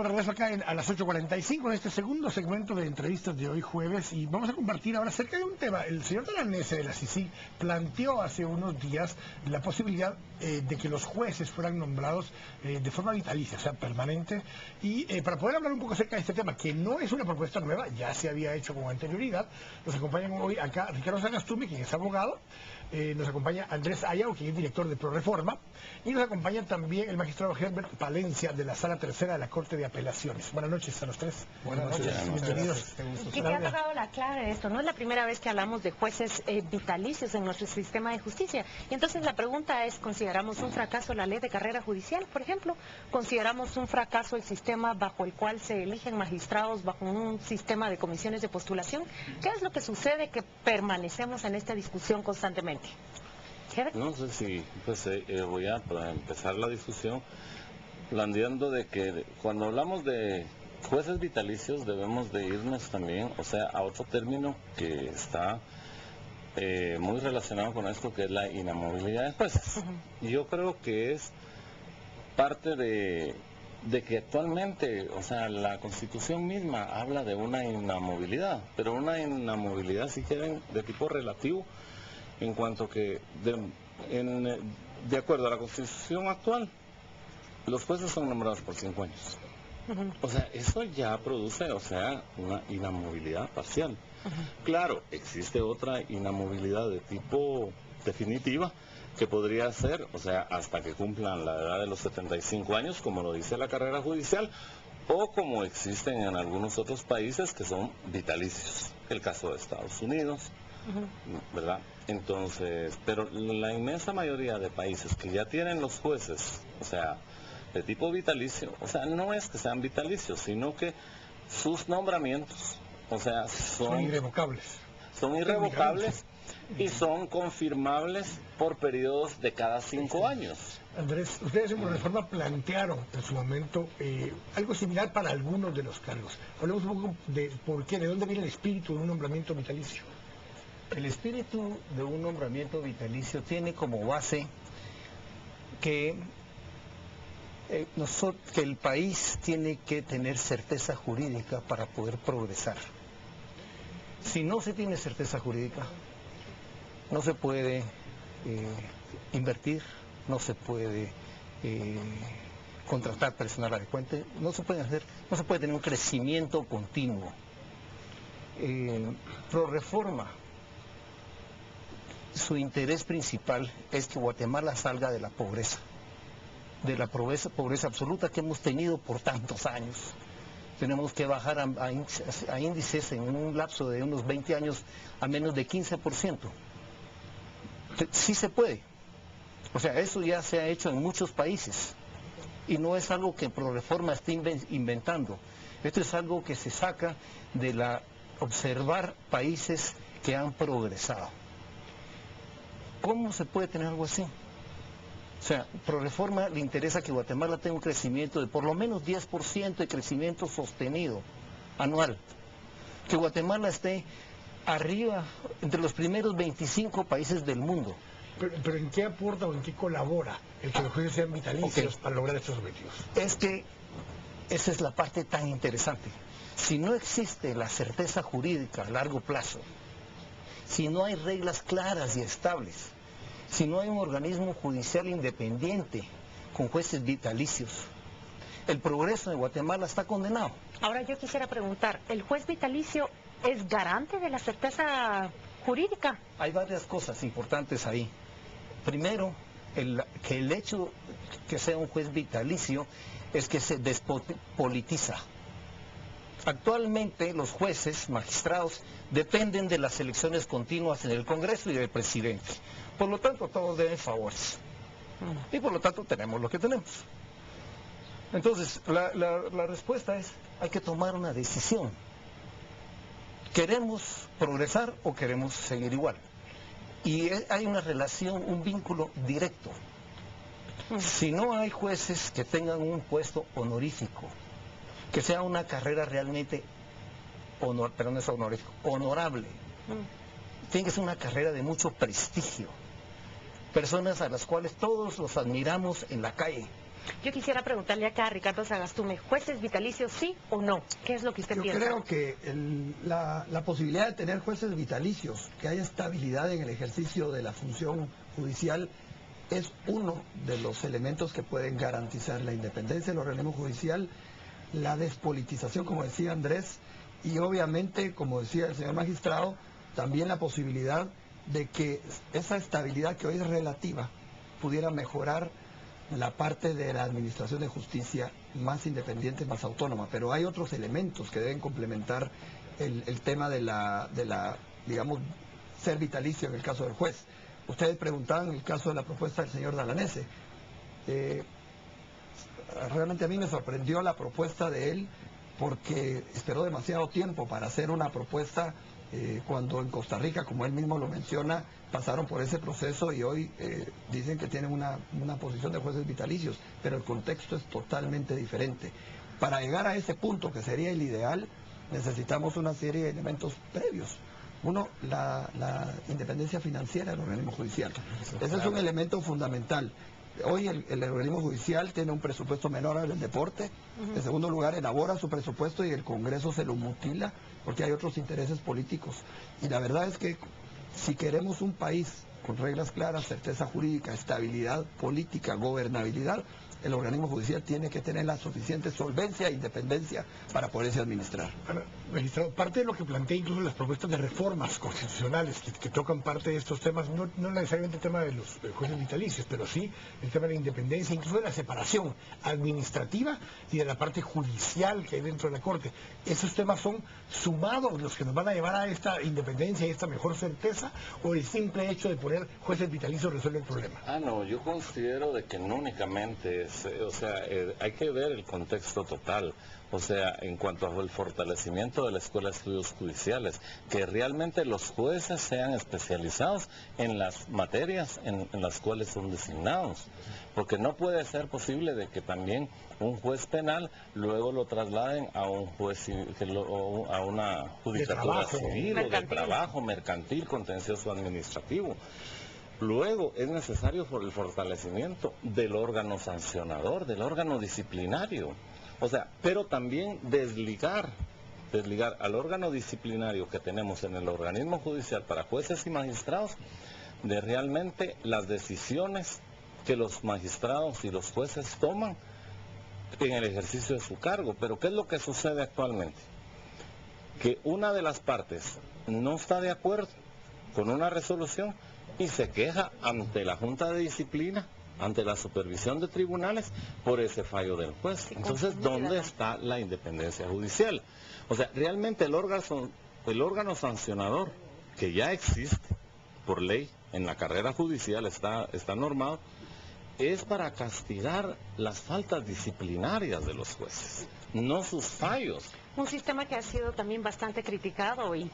estamos de regreso acá a las 8:45 en este segundo segmento de entrevistas de hoy jueves y vamos a compartir ahora acerca de un tema. El señor Talanese de la CICIG planteó hace unos días la posibilidad de que los jueces fueran nombrados de forma vitalicia, o sea, permanente, y para poder hablar un poco acerca de este tema, que no es una propuesta nueva, ya se había hecho con anterioridad, nos acompañan hoy acá Ricardo Sagastume, quien es abogado, nos acompaña Andrés Ayau, quien es director de ProReforma, y nos acompaña también el magistrado Herbert Palencia de la Sala Tercera de la Corte de Apelaciones. Buenas noches a los tres. Buenas noches. Bienvenidos. Que te ha tocado la clave de esto. No es la primera vez que hablamos de jueces vitalicios en nuestro sistema de justicia. Y entonces la pregunta es, ¿consideramos un fracaso la ley de carrera judicial, por ejemplo? ¿Consideramos un fracaso el sistema bajo el cual se eligen magistrados bajo un sistema de comisiones de postulación? ¿Qué es lo que sucede que permanecemos en esta discusión constantemente? No sé si voy a empezar la discusión planteando de que cuando hablamos de jueces vitalicios debemos de irnos también, o sea, a otro término que está muy relacionado con esto, que es la inamovilidad de jueces. Y yo creo que es parte de que actualmente, o sea, la Constitución misma habla de una inamovilidad, pero una inamovilidad si quieren de tipo relativo, en cuanto que de acuerdo a la Constitución actual, los jueces son nombrados por 5 años. O sea, eso ya produce, o sea, una inamovilidad parcial. Claro, existe otra inamovilidad de tipo definitiva, que podría ser, o sea, hasta que cumplan la edad de los 75 años, como lo dice la carrera judicial, o como existen en algunos otros países que son vitalicios, el caso de Estados Unidos, ¿verdad? Entonces, pero la inmensa mayoría de países que ya tienen los jueces, o sea, de tipo vitalicio, o sea, no es que sean vitalicios, sino que sus nombramientos, o sea, son irrevocables. Son irrevocables y son confirmables por periodos de cada 5 años. Andrés, ustedes en ProReforma plantearon en su momento algo similar para algunos de los cargos. Hablemos un poco de por qué, de dónde viene el espíritu de un nombramiento vitalicio. El espíritu de un nombramiento vitalicio tiene como base que el país tiene que tener certeza jurídica para poder progresar. Si no se tiene certeza jurídica, no se puede invertir, no se puede contratar personal adecuado, no se puede tener un crecimiento continuo. ProReforma, su interés principal es que Guatemala salga de la pobreza absoluta que hemos tenido por tantos años. Tenemos que bajar a índices en un lapso de unos 20 años a menos de 15%. Sí se puede. O sea, eso ya se ha hecho en muchos países. Y no es algo que ProReforma esté inventando. Esto es algo que se saca de observar países que han progresado. ¿Cómo se puede tener algo así? O sea, ProReforma le interesa que Guatemala tenga un crecimiento de por lo menos 10% de crecimiento sostenido anual. Que Guatemala esté arriba, entre los primeros 25 países del mundo. Pero ¿en qué aporta o en qué colabora el que los jueces sean vitalicios para lograr estos objetivos? Es que esa es la parte tan interesante. Si no existe la certeza jurídica a largo plazo, si no hay reglas claras y estables, si no hay un organismo judicial independiente con jueces vitalicios, el progreso de Guatemala está condenado. Ahora yo quisiera preguntar, ¿el juez vitalicio es garante de la certeza jurídica? Hay varias cosas importantes ahí. Primero, que el hecho que sea un juez vitalicio es que se despolitiza. Actualmente los jueces, magistrados, dependen de las elecciones continuas en el Congreso y del presidente. Por lo tanto, todos deben favores. Y por lo tanto tenemos lo que tenemos. Entonces, la respuesta es, hay que tomar una decisión. ¿Queremos progresar o queremos seguir igual? Y hay una relación, un vínculo directo. Si no hay jueces que tengan un puesto honorífico, que sea una carrera realmente honorable, tiene que ser una carrera de mucho prestigio, personas a las cuales todos los admiramos en la calle, Yo quisiera preguntarle acá a Ricardo Sagastume, ¿jueces vitalicios sí o no? ¿Qué es lo que usted Yo piensa? creo que la posibilidad de tener jueces vitalicios, que haya estabilidad en el ejercicio de la función judicial, es uno de los elementos que pueden garantizar la independencia del organismo judicial, la despolitización, como decía Andrés, y obviamente, como decía el señor magistrado, también la posibilidad de que esa estabilidad que hoy es relativa pudiera mejorar la parte de la administración de justicia más independiente, más autónoma. Pero hay otros elementos que deben complementar el tema de la, digamos, ser vitalicio en el caso del juez. Ustedes preguntaban en el caso de la propuesta del señor Dalanese. Realmente a mí me sorprendió la propuesta de él porque esperó demasiado tiempo para hacer una propuesta cuando en Costa Rica, como él mismo lo menciona, pasaron por ese proceso y hoy dicen que tienen una posición de jueces vitalicios, pero el contexto es totalmente diferente. Para llegar a ese punto, que sería el ideal, necesitamos una serie de elementos previos. Uno, la independencia financiera del organismo judicial. Ese es un elemento fundamental. Hoy el organismo judicial tiene un presupuesto menor al del deporte. En segundo lugar, elabora su presupuesto y el Congreso se lo mutila porque hay otros intereses políticos. Y la verdad es que si queremos un país con reglas claras, certeza jurídica, estabilidad política, gobernabilidad, el organismo judicial tiene que tener la suficiente solvencia e independencia para poderse administrar. Ahora, magistrado, parte de lo que plantea incluso las propuestas de reformas constitucionales que tocan parte de estos temas, no necesariamente el tema de los jueces vitalicios, pero sí el tema de la independencia, incluso de la separación administrativa y de la parte judicial que hay dentro de la Corte. ¿Esos temas son sumados los que nos van a llevar a esta independencia y esta mejor certeza, o el simple hecho de poner jueces vitalicios resuelve el problema? No, yo considero de que no únicamente hay que ver el contexto total, o sea, en cuanto al fortalecimiento de la Escuela de Estudios Judiciales, que realmente los jueces sean especializados en las materias en las cuales son designados, porque no puede ser posible de que también un juez penal luego lo trasladen a un juez a una judicatura civil o de trabajo, mercantil, contencioso administrativo. Luego es necesario el fortalecimiento del órgano sancionador, del órgano disciplinario. O sea, pero también desligar al órgano disciplinario que tenemos en el organismo judicial para jueces y magistrados de realmente las decisiones que los magistrados y los jueces toman en el ejercicio de su cargo. Pero ¿qué es lo que sucede actualmente? Que una de las partes no está de acuerdo con una resolución y se queja ante la Junta de Disciplina, ante la supervisión de tribunales, por ese fallo del juez. Entonces, ¿dónde está la independencia judicial? O sea, realmente el órgano sancionador, que ya existe por ley, en la carrera judicial está normado, es para castigar las faltas disciplinarias de los jueces, no sus fallos. Un sistema que ha sido también bastante criticado y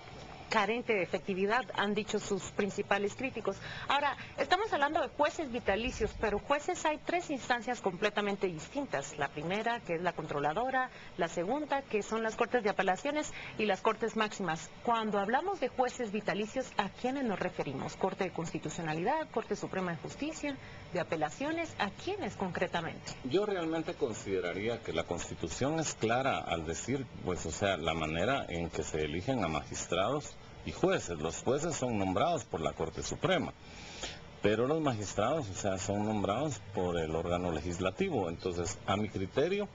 carente de efectividad, han dicho sus principales críticos. Ahora, estamos hablando de jueces vitalicios, pero jueces hay tres instancias completamente distintas. La primera, que es la controladora, la segunda, que son las Cortes de Apelaciones, y las Cortes Máximas. Cuando hablamos de jueces vitalicios, ¿a quiénes nos referimos? ¿Corte de Constitucionalidad, Corte Suprema de Justicia, de Apelaciones? ¿A quiénes concretamente? Yo realmente consideraría que la Constitución es clara al decir, pues, o sea, la manera en que se eligen a magistrados y jueces. Los jueces son nombrados por la Corte Suprema, pero los magistrados, o sea, son nombrados por el órgano legislativo. Entonces, a mi criterio,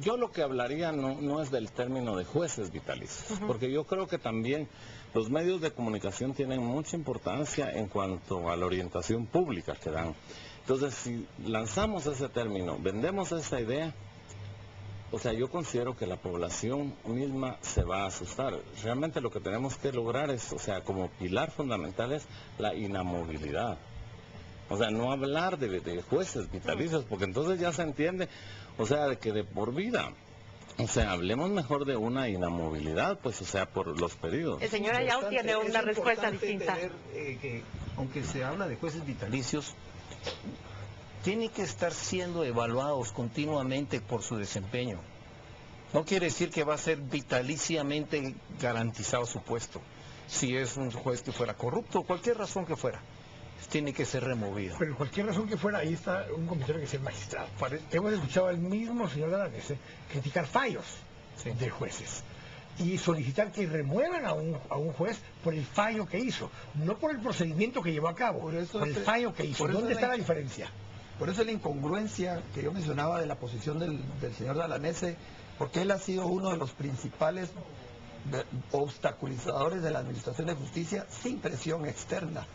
yo lo que hablaría no es del término de jueces vitalicios, porque yo creo que también los medios de comunicación tienen mucha importancia en cuanto a la orientación pública que dan. Entonces, si lanzamos ese término, vendemos esa idea, o sea, yo considero que la población misma se va a asustar. Realmente lo que tenemos que lograr es, o sea, como pilar fundamental es la inamovilidad. O sea, no hablar de jueces vitalicios, porque entonces ya se entiende, o sea, de que de por vida. O sea, hablemos mejor de una inamovilidad, pues, o sea, por los periodos. El señor Ayau tiene una respuesta distinta. Que, aunque se habla de jueces vitalicios, tienen que estar siendo evaluados continuamente por su desempeño. No quiere decir que va a ser vitaliciamente garantizado su puesto. Si es un juez que fuera corrupto, cualquier razón que fuera. tiene que ser removido. Pero cualquier razón que fuera, ahí está un comisario que es el magistrado. Hemos escuchado al mismo señor Dalanese criticar fallos de jueces y solicitar que remuevan a un juez por el fallo que hizo, no por el procedimiento que llevó a cabo, por el fallo que hizo. ¿Dónde está la diferencia? Por eso la incongruencia que yo mencionaba de la posición del señor Dalanese, porque él ha sido uno de los principales obstaculizadores de la administración de justicia sin presión externa.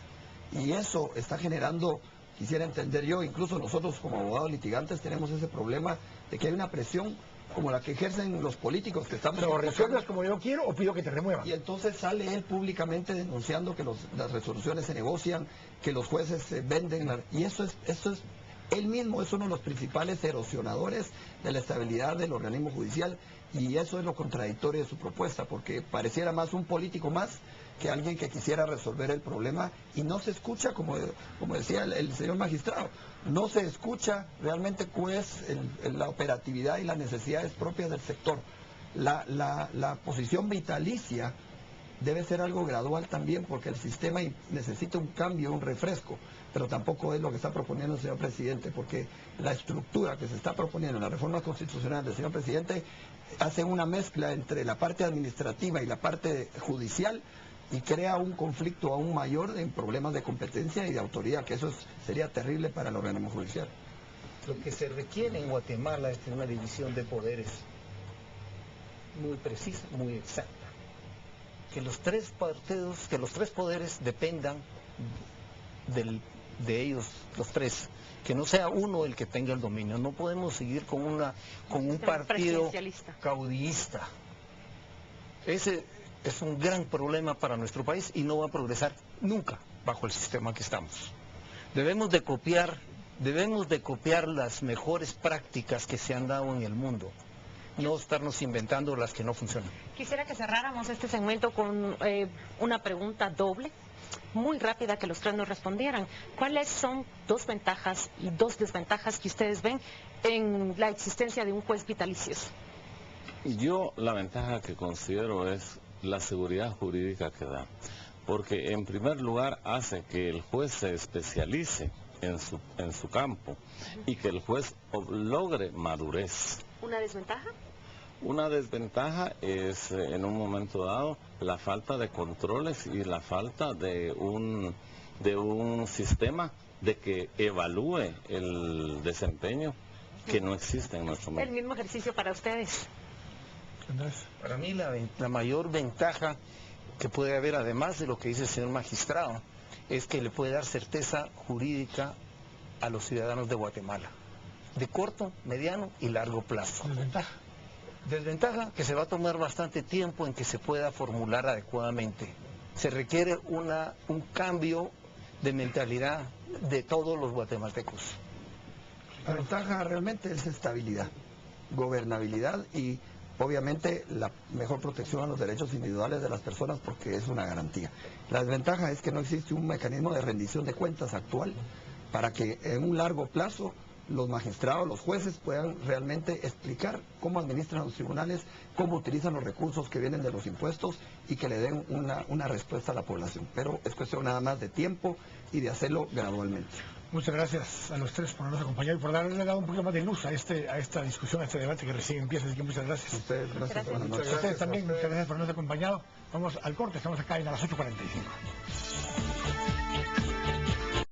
Y eso está generando, quisiera entender yo, incluso nosotros como abogados litigantes tenemos ese problema de que hay una presión como la que ejercen los políticos que estamos... O resuelvas como yo quiero o pido que te remuevan. Y entonces sale él públicamente denunciando que las resoluciones se negocian, que los jueces se venden, y eso es él mismo es uno de los principales erosionadores de la estabilidad del organismo judicial, y eso es lo contradictorio de su propuesta, porque pareciera más un político más que alguien que quisiera resolver el problema, y no se escucha, como decía el señor magistrado, no se escucha realmente cuál es la operatividad y las necesidades propias del sector. La posición vitalicia debe ser algo gradual también, porque el sistema necesita un cambio, un refresco, pero tampoco es lo que está proponiendo el señor presidente, porque la estructura que se está proponiendo en la reforma constitucional del señor presidente hace una mezcla entre la parte administrativa y la parte judicial, y crea un conflicto aún mayor en problemas de competencia y de autoridad, que eso sería terrible para el organismo judicial. Lo que se requiere en Guatemala es una división de poderes muy precisa, muy exacta. Que los tres poderes dependan de ellos, los tres. Que no sea uno el que tenga el dominio. No podemos seguir con un partido caudillista. Ese es un gran problema para nuestro país y no va a progresar nunca bajo el sistema que estamos. Debemos de copiar las mejores prácticas que se han dado en el mundo, no estarnos inventando las que no funcionan. Quisiera que cerráramos este segmento con una pregunta doble, muy rápida, que los tres nos respondieran. ¿Cuáles son 2 ventajas y 2 desventajas que ustedes ven en la existencia de un juez vitalicio? Yo la ventaja que considero es la seguridad jurídica que da, porque en primer lugar hace que el juez se especialice en su campo y que el juez logre madurez. ¿Una desventaja? Una desventaja es, en un momento dado, la falta de controles y la falta de un sistema de que evalúe el desempeño, que no existe en nuestro medio. El mismo ejercicio para ustedes. Para mí la mayor ventaja que puede haber, además de lo que dice el señor magistrado, es que le puede dar certeza jurídica a los ciudadanos de Guatemala, de corto, mediano y largo plazo. ¿Desventaja? Desventaja, que se va a tomar bastante tiempo en que se pueda formular adecuadamente. Se requiere un cambio de mentalidad de todos los guatemaltecos. La ventaja realmente es estabilidad, gobernabilidad y obviamente la mejor protección a los derechos individuales de las personas, porque es una garantía. La desventaja es que no existe un mecanismo de rendición de cuentas actual para que en un largo plazo los magistrados, los jueces puedan realmente explicar cómo administran los tribunales, cómo utilizan los recursos que vienen de los impuestos y que le den una respuesta a la población. Pero es cuestión nada más de tiempo y de hacerlo gradualmente. Muchas gracias a los tres por habernos acompañado y por haberle dado un poquito más de luz a esta discusión, a este debate que recién empieza. Así que muchas gracias. A ustedes, gracias. A ustedes también, muchas gracias por habernos acompañado. Vamos al corte, estamos acá en a las 8:45.